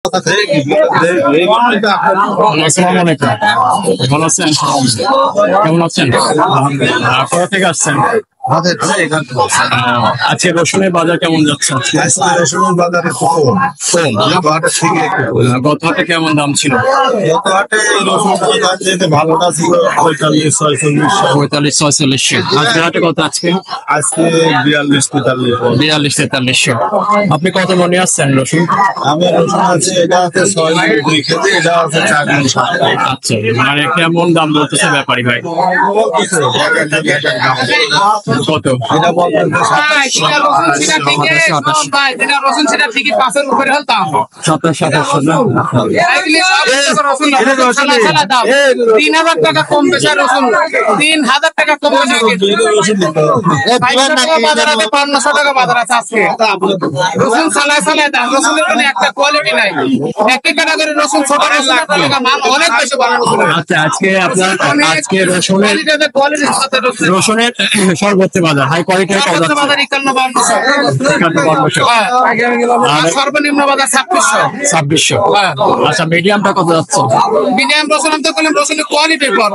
আসসালামু আলাইকুম। ভালো আছেন? কেমন আছেন? কোথা থেকে আসছেন? আজকে রসুনের বাজার কেমন যাচ্ছে? রসুনের বাজারে গত হাটে কেমন দাম ছিল? গত হাটে রসুন ভালোটা ছিল 45-46। আজকে হাটে কত? আজকে আজকে 42-43। আপনি কত মনে আসছেন রসুন? আমি রসুন আছে, এটা আছে 6 কেজি, এটা আছে 4 কেজি। আচ্ছা, মানে কেমন দাম বলতেছে ব্যাপারী ভাই? কত? এটা বলতে 3,000 টাকা কম বেশি রসুন, 3,000 টাকা কম বেশি বাজার আছে আজকে। রসুন চালায় দাম, রসুনের কোনো একটা কোয়ালিটি নাই, এক ক্যাটাগরি রসুন ছোট মান অনেক বেশি ভালো। আচ্ছা, আজকে রসুনের সর্বোচ্চ বাজার হাই কোয়ালিটির বাজার 51-52। সর্বনিম্ন বাজার 2600। আচ্ছা, মিডিয়ামটা কত যাচ্ছে? মিডিয়াম রসুন আমি তো বললাম রসুনের কোয়ালিটির পর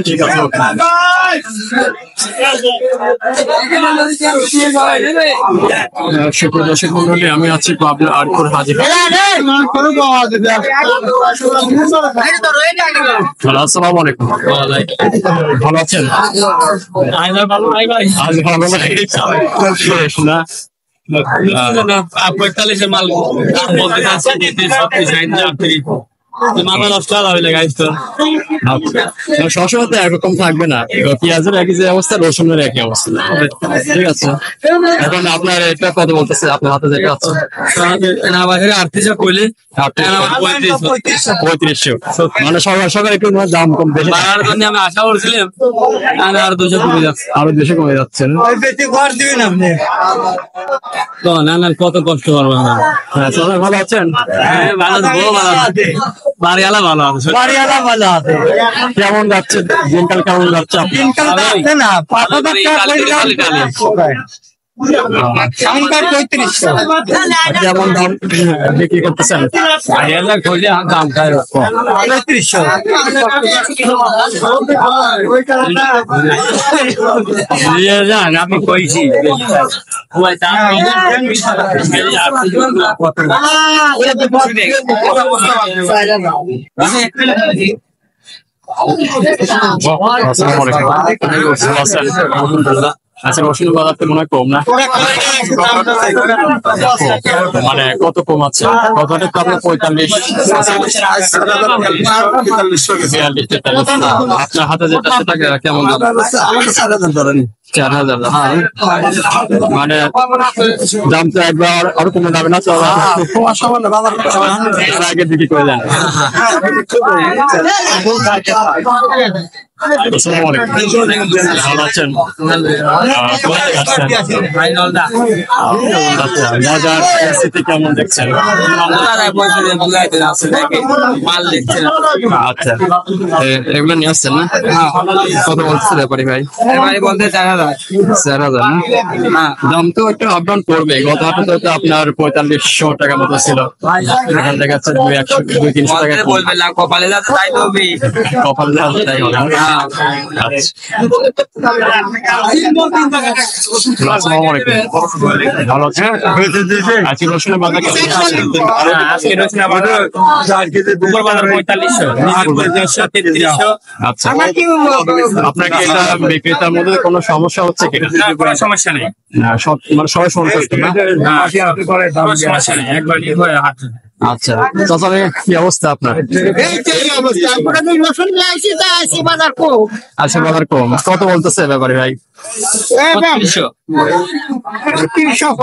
ঠিক আছে। সুপ্রিয় দর্শক মন্ডলী, আমি আছি পাবনা আরকুর হাজির। আসসালামু আলাইকুম। ভালো আছেন? আজ ভালো নাই না? 45 মাল বলতে চাচ্ছি, মাথা নষ্ট হয়ে গাইছ তো। সবসময় তো একরকম থাকবে না, পেঁয়াজের একই যে অবস্থা, রসুনের একই অবস্থা। ঠিক আছে, এখন আপনার এটা কত বলতেছে আপনার হাতে যেটা আছে? 38 কইলে 3500। মানে সবার একটু দাম কম বেশি বাড়ার জন্য আমি আশা করছিলাম, আর 200 কমে যাচ্ছে। আরো বেশি কমে যাচ্ছে না? না কত কষ্ট করবো না। হ্যাঁ, সবাই ভালো আছেন? ভালো আছে, বাড়িওয়ালা ভালো আছে, কেমন যাচ্ছে দিনকাল? কেমন যাচ্ছে কেমন দাম বিক্রি করতেছেন? দাম খায় আমি কইছি আচ্ছা, রসুন বাজার তো মনে হয় কম না? মানে কত কম আছে? কতটা তো আপনার 45, 42, 43। আপনার হাতে যেটা সেটা কেমন? 4000। মানে দাম তো একবার আরো কমে যাবে না? আগে বিক্রি করে দেন। আসসালামু আলাইকুম। ভালো আছেন? বাজার পরিস্থিতি কেমন দেখছেন? আচ্ছা, এগুলো নিয়ে আসছেন না? কত বলছে ব্যাপারী ভাই? বলতে 4000। 4000 না? দাম তো একটু আপ ডাউন করবে। গত হাটে তো আপনার 4500 টাকা মতো ছিল, এখান থেকে 200-300 টাকা বলবে না, কপালে যাচ্ছে তাই তো হবে। কপাল যাচ্ছে তাই হবে। আসসালামু আলাইকুম। ভালো আছেন? আজকে রসুনের বাজার কেমন? আজকে রসুনের বাজার 4500। আচ্ছা, আপনার কি এটা বিক্রেতার মধ্যে কোনো সমস্যা হচ্ছে কিনা? কোনো সমস্যা নেই, মানে সবাই সন্তুষ্ট না? সমস্যা নেই, একবার আচ্ছা, চাচা কি অবস্থা আপনার? আচ্ছা, বাজার কম। কত বলতেছে ব্যাপারী ভাই?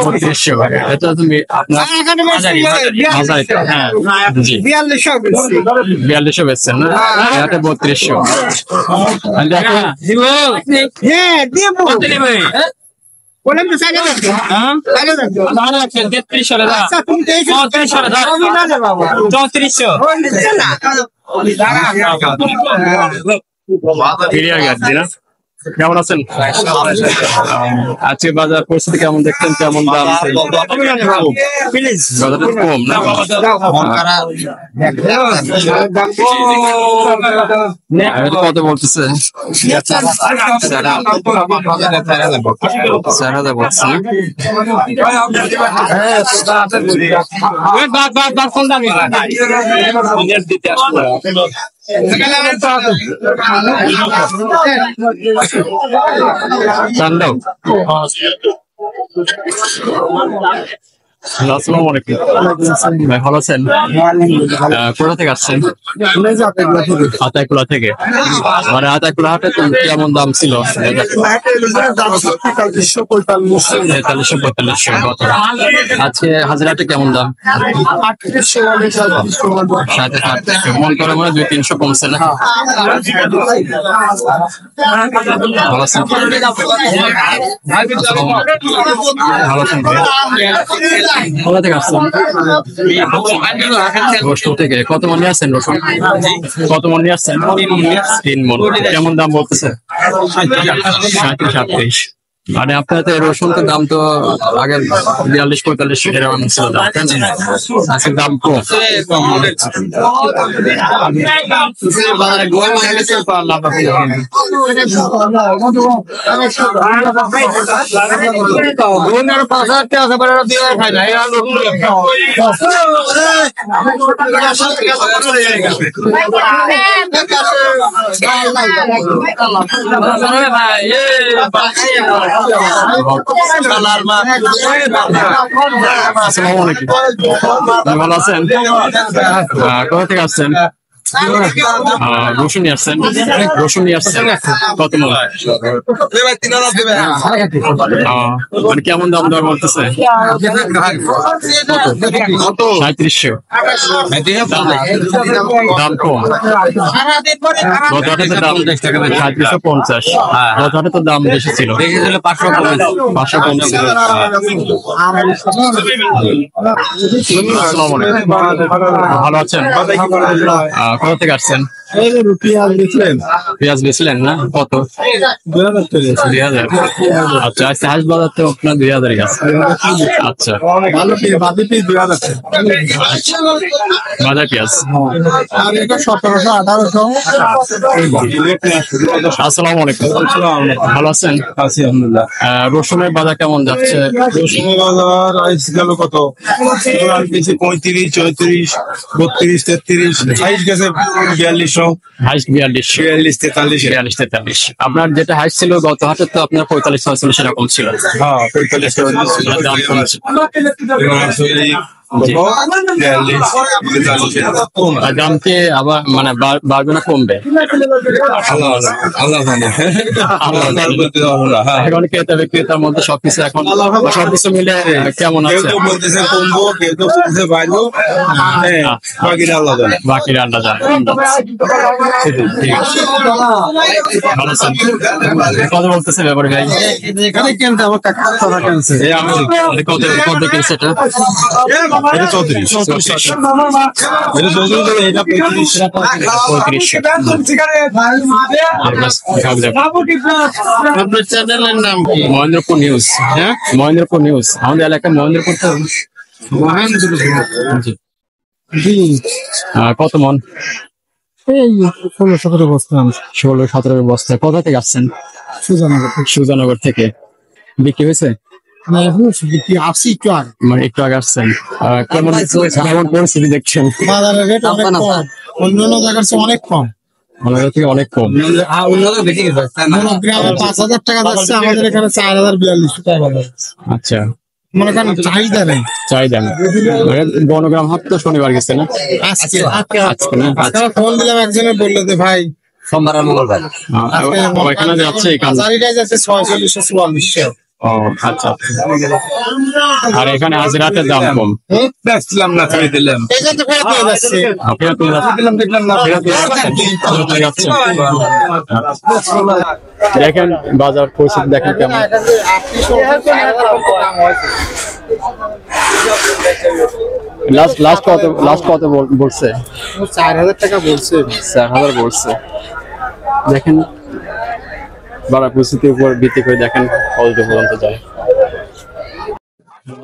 3200। এটা তুমি আপনার 4200 বেচছেন না? এটা 3200। বলেন তো সাইডে রাখো, হ্যাঁ সাইডে রাখো, না রাখো 3300 টাকা। আচ্ছা তুমি 3300 টাকা দাও, আমি না দেব বাবা 3400 ওই নিচে না ফিরিয়া গেছি না? কেমন আছেন? আজকে বাজার পরিস্থিতি কেমন দেখছেন? কেমন দাম? বাজারটা কম না? আর এটা কত বলতেছে? 4,000 বলছে। তান্ডব। আসসালামু আলাইকুম ভাই, ভালো আছেন? কোথা থেকে আসছেন? আতাইকুলা থেকে। মানে আতাইকুলা হাটে কেমন দাম ছিল? 4300-4500। আজকে হাজিরাটে কেমন দাম? 3700। মন করে মনে 200-300 কমছে না? ভালো আছেন? ভালো আছেন ভাই? কোথা থেকে আসছেন? রসুন থেকে। কত মন নিয়ে আসছেন রসুন? কত মন নিয়ে আসছেন? 3 মন। কেমন দাম বলতেছে? 37-38। মানে আপনাদের রসুনের দাম তো আগে 42-45 এরকম ছিল দাম, আজকে দাম কম। আসসালামু আলাইকুম, ভালো আছেন? কোথা থেকে আসছেন? রসুন নিয়ে আসছেন? রসুন নিয়ে আসছেন কত মন? মানে কেমন দাম দর বলতেছে? 3700। দাম কম। গত হাটে তো দাম 3750। গত হাটে তো দাম বেশি ছিল, 500 কম ছিল। আসসালামু আলাইকুম, ভালো আছেন? কোথা থেকে আসছেন? পেঁয়াজ বেচলেন না? কত? 2000। আচ্ছা, আজকে হাঁস বাজার তো আপনার 2000 আছে। আচ্ছা, বাজার পেঁয়াজ 1700-1800। আসসালামু আলাইকুম, ভালো আছেন? আলহামদুলিল্লাহ। রসুনের বাজার কেমন যাচ্ছে? রসুনের বাজার আইস গেল কত? 35, 34, 32, 33। হাইস গেছে 4200। হাইস্ট 42, আপনার যেটা হাইস্ট ছিল গত হাটে তো আপনার 45-46 এরকম ছিল। হ্যাঁ, 45 দাম কমছে। আর দাম কি আবার মানে বাড়বে না কমবে? এখন ক্রেতা বিক্রেতার মধ্যে সবকিছু এখন সবকিছু মিলে কেমন আছে? বলতেছে কমবো, কেউ তো বলতেছে বাড়বো, বাকিটা আল্লাহ জানে। বাকির আন্ডা জানে। ঠিক আছে, ভালো আছেন? কত বলতেছে ব্যাপারে ভাই? এখানে কেনতে আমার টাকা কেনছে? কত কিনছে এটা? এটা 34। এটা 35। আপনার চ্যানেলের নাম কি? মহেন্দ্রপুর নিউজ। হ্যাঁ, মহেন্দ্রপুর নিউজ। আমাদের এলাকায় মহেন্দ্রপুর তো। কত মন? এই 16-17 বস্তা। 16-17 বস্তা। কোথা থেকে আসছেন? সুজানগর থেকে। বিক্রি হয়েছে? আসছি একটু আগে। মানে একটু আগে আসছেন। কেমন পরিস্থিতি দেখছেন? বাজারের রেট অনেক কম, অন্যান্য জায়গার চেয়ে অনেক কম। আমাদের থেকে অনেক কম। গ্রামে 5000 টাকা যাচ্ছে, আমাদের এখানে 4042 টাকা। আচ্ছা, মনে করেন চাহিদা নেই। চাহিদা না। বনগ্রাম হাট তো শনিবার গেছে না? আজকে না? আজকে ফোন দিলাম, একজনে বললো যে ভাই সোমবার আর মঙ্গলবার। ওইখানে যাচ্ছে এখানে হাজারিটাই যাচ্ছে 4644। ও আচ্ছা। আর এখানে হাজিরাটের দাম কম। দেখলাম না, ছেড়ে দিলাম। দেখেন বাজার পরিস্থিতি দেখেন কেমন। লাস্ট কত বলছে? 4000 টাকা বলছে। 4000 বলছে। দেখেন বাড়া পরিস্থিতির উপর ভিত্তি করে দেখেন কতটুকু পর্যন্ত যায়।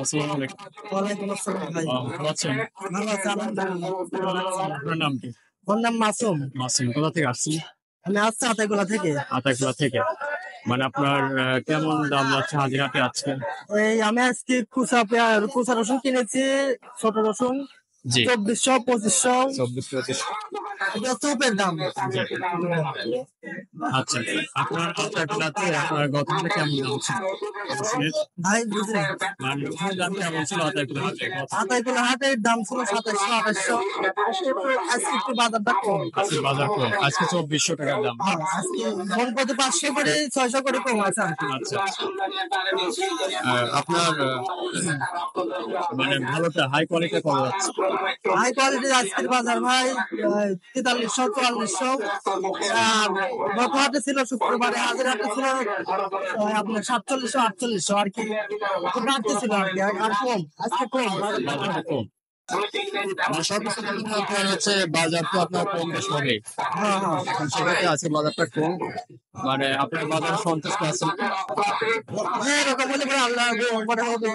আসসালামু আলাইকুম। ওয়ালাইকুম আসসালাম ভাই। ভালো আছেন? ভালো আছি আলহামদুলিল্লাহ। আপনার নাম কি? ওর নাম মাসুম। মাসুম। কোথা থেকে আসছেন? আমি আসছি আতাইকুলা থেকে। আতাইকুলা থেকে। মানে আপনার কেমন দাম যাচ্ছে হাজিরাতে আজকে? এই আমি আজকে কুচা রসুন কিনেছি, ছোট রসুন জি 2400 2500। 24-25। এটা চোপের দাম। আচ্ছা, আপনার আতাইকুলাতে আপনার গতকালে কেমন দাম ছিল রসুনের? ভাই বুঝলেন, মানে রসুনের দাম কেমন ছিল আতাইকুলা হাটে? আতাইকুলা হাটের দাম ছিল 2700 2800। আজকে একটু বাজারটা কম। আজকে বাজার কম, আজকে 2400 টাকার দাম। আজকে গণপতি 500 করে 600 করে কম আছে আর কি। আচ্ছা, আপনার মানে ভালোটা হাই কোয়ালিটি কত যাচ্ছে? হাই কোয়ালিটির আজকের বাজার ভাই 4300 4400। আর গত হাটে ছিল শুক্রবারে, হাজার হাটে ছিল আপনার 4700 4800 আর কি। একটু বাড়তে ছিল আর কি, আর কম আজকে কম। বাজারটা কম। মানে সবকিছু আপনার হচ্ছে বাজার তো আপনার কম বেশ হবে। হ্যাঁ হ্যাঁ এখন সেক্ষেত্রে আছে বাজারটা কম। মানে আপনার বাজার সন্তুষ্ট আছেন? এরকম হলে পরে আল্লাহ পরে হবে।